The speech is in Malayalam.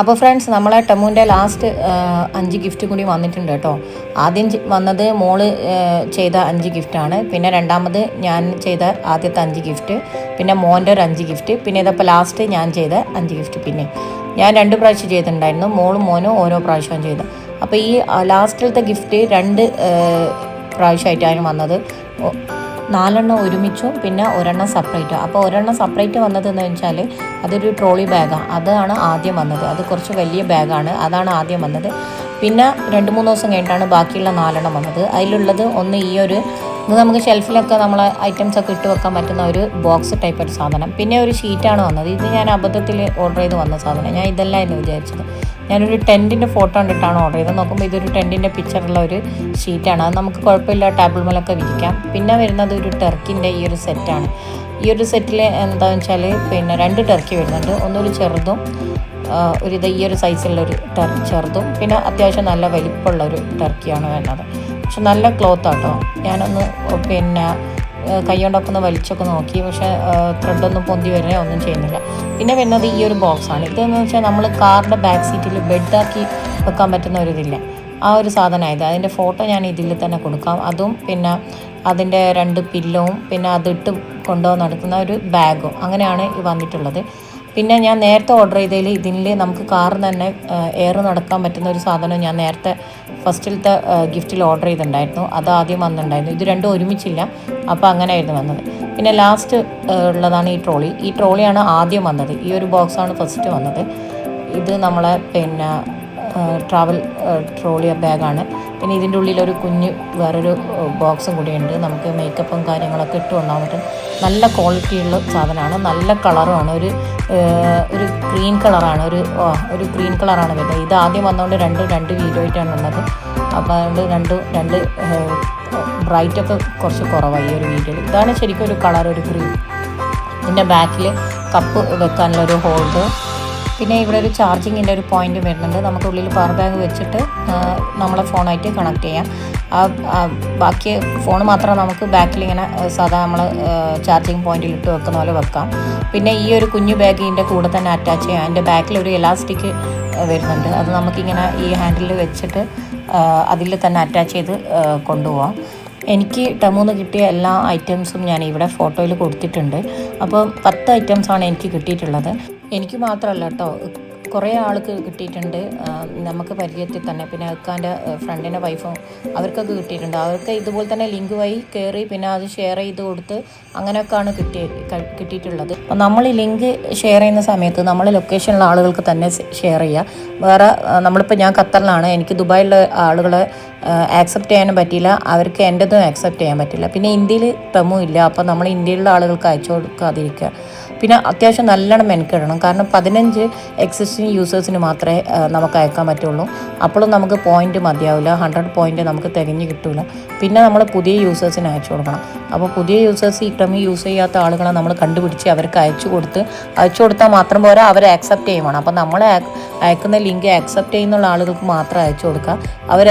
അപ്പോൾ ഫ്രണ്ട്സ്, നമ്മളെ ടെമ്മുവിൻ്റെ ലാസ്റ്റ് 5 ഗിഫ്റ്റ് കൂടി വന്നിട്ടുണ്ട് കേട്ടോ. ആദ്യം വന്നത് മോള് ചെയ്ത 5 ഗിഫ്റ്റാണ്. പിന്നെ രണ്ടാമത് ഞാൻ ചെയ്ത ആദ്യത്തെ 5 ഗിഫ്റ്റ്, പിന്നെ മോൻ്റെ ഒരു 5 ഗിഫ്റ്റ്, പിന്നെ ഇതപ്പോൾ ലാസ്റ്റ് ഞാൻ ചെയ്ത 5 ഗിഫ്റ്റ്. പിന്നെ ഞാൻ 2 പ്രാവശ്യം ചെയ്തിട്ടുണ്ടായിരുന്നു, മോളും മോനും ഓരോ പ്രാവശ്യവും ചെയ്ത്. അപ്പോൾ ഈ ലാസ്റ്റിലത്തെ ഗിഫ്റ്റ് 2 പ്രാവശ്യമായിട്ടാണ് വന്നത്. 4 ഒരുമിച്ചും പിന്നെ 1 സെപ്പറേറ്റ്. അപ്പോൾ 1 സെപ്പറേറ്റ് വന്നതെന്ന് വെച്ചാൽ അതൊരു ട്രോളി ബാഗാണ്. അതാണ് ആദ്യം വന്നത്. അത് കുറച്ച് വലിയ ബാഗാണ്, അതാണ് ആദ്യം വന്നത്. പിന്നെ 2-3 ദിവസം കഴിഞ്ഞിട്ടാണ് ബാക്കിയുള്ള 4 വന്നത്. അതിലുള്ളത് ഒന്ന് ഇത് നമുക്ക് ഷെൽഫിലൊക്കെ നമ്മളെ ഐറ്റംസൊക്കെ ഇട്ട് വെക്കാൻ പറ്റുന്ന ഒരു ബോക്സ് ടൈപ്പ് ഒരു സാധനം. പിന്നെ ഒരു ഷീറ്റാണ് വന്നത്. ഇത് ഞാൻ അബദ്ധത്തിൽ ഓർഡർ ചെയ്ത് വന്ന സാധനം. ഞാൻ ഇതല്ല എന്ന് വിചാരിച്ചത്. ഞാനൊരു ടെൻറ്റിൻ്റെ ഫോട്ടോ കണ്ടിട്ടാണ് ഓർഡർ ചെയ്തത്. നോക്കുമ്പോൾ ഇതൊരു ടെൻറ്റിൻ്റെ പിക്ചറുള്ള ഒരു ഷീറ്റാണ്. അത് നമുക്ക് കുഴപ്പമില്ല ടേബിൾ മേലൊക്കെ വിരിക്കാം. പിന്നെ വരുന്നത് ഒരു ടർക്കിൻ്റെ ഈ ഒരു സെറ്റാണ്. ഈ ഒരു സെറ്റിൽ എന്താണെന്ന് വെച്ചാൽ പിന്നെ 2 ടർക്കി വരുന്നുണ്ട്. ഒന്നൊരു ചെറുതും ഈ ഒരു സൈസുള്ളൊരു ചെറുതും, പിന്നെ അത്യാവശ്യം നല്ല വലിപ്പമുള്ളൊരു ടർക്കിയാണ് വേണ്ടത്. പക്ഷെ നല്ല ക്ലോത്താട്ടോ. ഞാനൊന്ന് പിന്നെ കൈ കൊണ്ടൊക്കെ ഒന്ന് വലിച്ചൊക്കെ നോക്കി, പക്ഷേ ത്രെഡൊന്നും പൊന്തി വരണേ ഒന്നും ചെയ്യുന്നില്ല. പിന്നെ വരുന്നത് ഈ ഒരു ബോക്സാണ്. ഇതെന്ന് വെച്ചാൽ നമ്മൾ കാറിൻ്റെ ബാക്ക് സീറ്റിൽ ബെഡാക്കി വെക്കാൻ പറ്റുന്ന ഒരിതില്ല, ആ ഒരു സാധനമായത്. അതിൻ്റെ ഫോട്ടോ ഞാൻ ഇതിൽ തന്നെ കൊടുക്കാം. അതും പിന്നെ അതിൻ്റെ 2 പില്ലോവും പിന്നെ അതിട്ട് കൊണ്ടുപോകാൻ നടക്കുന്ന ഒരു ബാഗും, അങ്ങനെയാണ് വന്നിട്ടുള്ളത്. പിന്നെ ഞാൻ നേരത്തെ ഓർഡർ ചെയ്തതിൽ ഇതിൽ നമുക്ക് കാറിൽ തന്നെ എയർ നടക്കാൻ പറ്റുന്ന ഒരു സാധനം ഞാൻ നേരത്തെ ഫസ്റ്റിലത്തെ ഗിഫ്റ്റിൽ ഓർഡർ ചെയ്തിട്ടുണ്ടായിരുന്നു. അത് ആദ്യം വന്നിട്ടുണ്ടായിരുന്നു. ഇത് 2 ഒരുമിച്ചില്ല, അപ്പോൾ അങ്ങനെയായിരുന്നു വന്നത്. പിന്നെ ലാസ്റ്റ് ഉള്ളതാണ് ഈ ട്രോളി. ഈ ട്രോളിയാണ് ആദ്യം വന്നത്. ഈ ഒരു ബോക്സാണ് ഫസ്റ്റ് വന്നത്. ഇത് നമ്മളെ പിന്നെ ട്രാവൽ ട്രോളി ബാഗാണ്. പിന്നെ ഇതിൻ്റെ ഉള്ളിലൊരു വേറൊരു ബോക്സും കൂടിയുണ്ട്. നമുക്ക് മേക്കപ്പും കാര്യങ്ങളൊക്കെ ഇട്ട് കൊണ്ടുപോകാൻ പറ്റും. നല്ല ക്വാളിറ്റിയുള്ള സാധനമാണ്, നല്ല കളറുമാണ്. ഒരു ഗ്രീൻ കളറാണ്, ഒരു ഗ്രീൻ കളറാണ് വരുന്നത്. ഇത് ആദ്യം വന്നുകൊണ്ട് 2 വീഡിയോ ആയിട്ടാണ് ഉള്ളത്. അപ്പോൾ അതുകൊണ്ട് 2 ബ്രൈറ്റൊക്കെ കുറച്ച് കുറവായി ഈ ഒരു വീഡിയോയിൽ. ഇതാണ് ശരിക്കും ഒരു കളർ, ഒരു ഗ്രീൻ. ഇതിൻ്റെ ബാക്കിൽ കപ്പ് വെക്കാനുള്ളൊരു ഹോൾഡ്, പിന്നെ ഇവിടെ ഒരു ചാർജിങ്ങിൻ്റെ ഒരു പോയിൻ്റ് വരുന്നുണ്ട്. നമുക്ക് ഉള്ളിൽ പവർ ബാങ്ക് വെച്ചിട്ട് നമ്മളെ ഫോണായിട്ട് കണക്ട് ചെയ്യാം. ബാക്കി ഫോൺ മാത്രം നമുക്ക് ബാക്കിലിങ്ങനെ സാധാ നമ്മൾ ചാർജിങ് പോയിന്റിൽ ഇട്ട് വെക്കുന്ന പോലെ വെക്കാം. പിന്നെ ഈ ഒരു കുഞ്ഞു ബാഗിൻ്റെ കൂടെ തന്നെ അറ്റാച്ച് ചെയ്യാം. അതിൻ്റെ ബാക്കിലൊരു എലാസ്റ്റിക് വരുന്നുണ്ട്. അത് നമുക്കിങ്ങനെ ഈ ഹാൻഡിൽ വെച്ചിട്ട് അതിൽ തന്നെ അറ്റാച്ച് ചെയ്ത് കൊണ്ടുപോകാം. എനിക്ക് ടെമ്മുന്ന് കിട്ടിയ എല്ലാ ഐറ്റംസും ഞാൻ ഇവിടെ ഫോട്ടോയിൽ കൊടുത്തിട്ടുണ്ട്. അപ്പോൾ 10 ഐറ്റംസാണ് എനിക്ക് കിട്ടിയിട്ടുള്ളത്. എനിക്ക് മാത്രമല്ല കേട്ടോ, കുറേ ആൾക്ക് കിട്ടിയിട്ടുണ്ട്, നമുക്ക് പരിചയത്തിൽ തന്നെ. പിന്നെ അക്കാൻ്റെ ഫ്രണ്ടിൻ്റെ വൈഫും അവർക്കൊക്കെ കിട്ടിയിട്ടുണ്ട്. അവർക്ക് ഇതുപോലെ തന്നെ ലിങ്ക് വഴി കയറി പിന്നെ അത് ഷെയർ ചെയ്ത് കൊടുത്ത് അങ്ങനെയൊക്കെയാണ് കിട്ടിയിട്ടുള്ളത്. അപ്പോൾ നമ്മൾ ഈ ലിങ്ക് ഷെയർ ചെയ്യുന്ന സമയത്ത് നമ്മൾ ലൊക്കേഷനിലുള്ള ആളുകൾക്ക് തന്നെ ഷെയർ ചെയ്യുക. വേറെ നമ്മളിപ്പോൾ ഞാൻ ഖത്തറിലാണ്, എനിക്ക് ദുബായിലുള്ള ആളുകളെ ആക്സെപ്റ്റ് ചെയ്യാനും പറ്റില്ല, അവർക്ക് എൻ്റെതും ആക്സെപ്റ്റ് ചെയ്യാൻ പറ്റില്ല. പിന്നെ ഇന്ത്യയിൽ ടെമ്മും ഇല്ല, അപ്പോൾ നമ്മൾ ഇന്ത്യയിലുള്ള ആളുകൾക്ക് അയച്ചു കൊടുക്കാതിരിക്കുക. പിന്നെ അത്യാവശ്യം നല്ലോണം മെനക്കിടണം, കാരണം 15 എക്സിസ്റ്റിംഗ് യൂസേഴ്സിന് മാത്രമേ നമുക്ക് അയക്കാൻ പറ്റുള്ളൂ. അപ്പോഴും നമുക്ക് പോയിൻ്റ് മതിയാവില്ല, 100 പോയിൻ്റ് നമുക്ക് തികഞ്ഞ് കിട്ടില്ല. പിന്നെ നമ്മൾ പുതിയ യൂസേഴ്സിന് അയച്ചു കൊടുക്കണം. അപ്പോൾ പുതിയ യൂസേഴ്സ് ഈ ടെമ്മ് യൂസ് ചെയ്യാത്ത ആളുകളെ നമ്മൾ കണ്ടുപിടിച്ച് അവർക്ക് അയച്ചു കൊടുത്താൽ മാത്രം പോരാ, അവരെ ആക്സെപ്റ്റ് ചെയ്യുവാണ്. അപ്പോൾ നമ്മൾ അയക്കുന്ന ലിങ്ക് ആക്സെപ്റ്റ് ചെയ്യുന്നുള്ള ആളുകൾക്ക് മാത്രം അയച്ചു കൊടുക്കുക. അവർ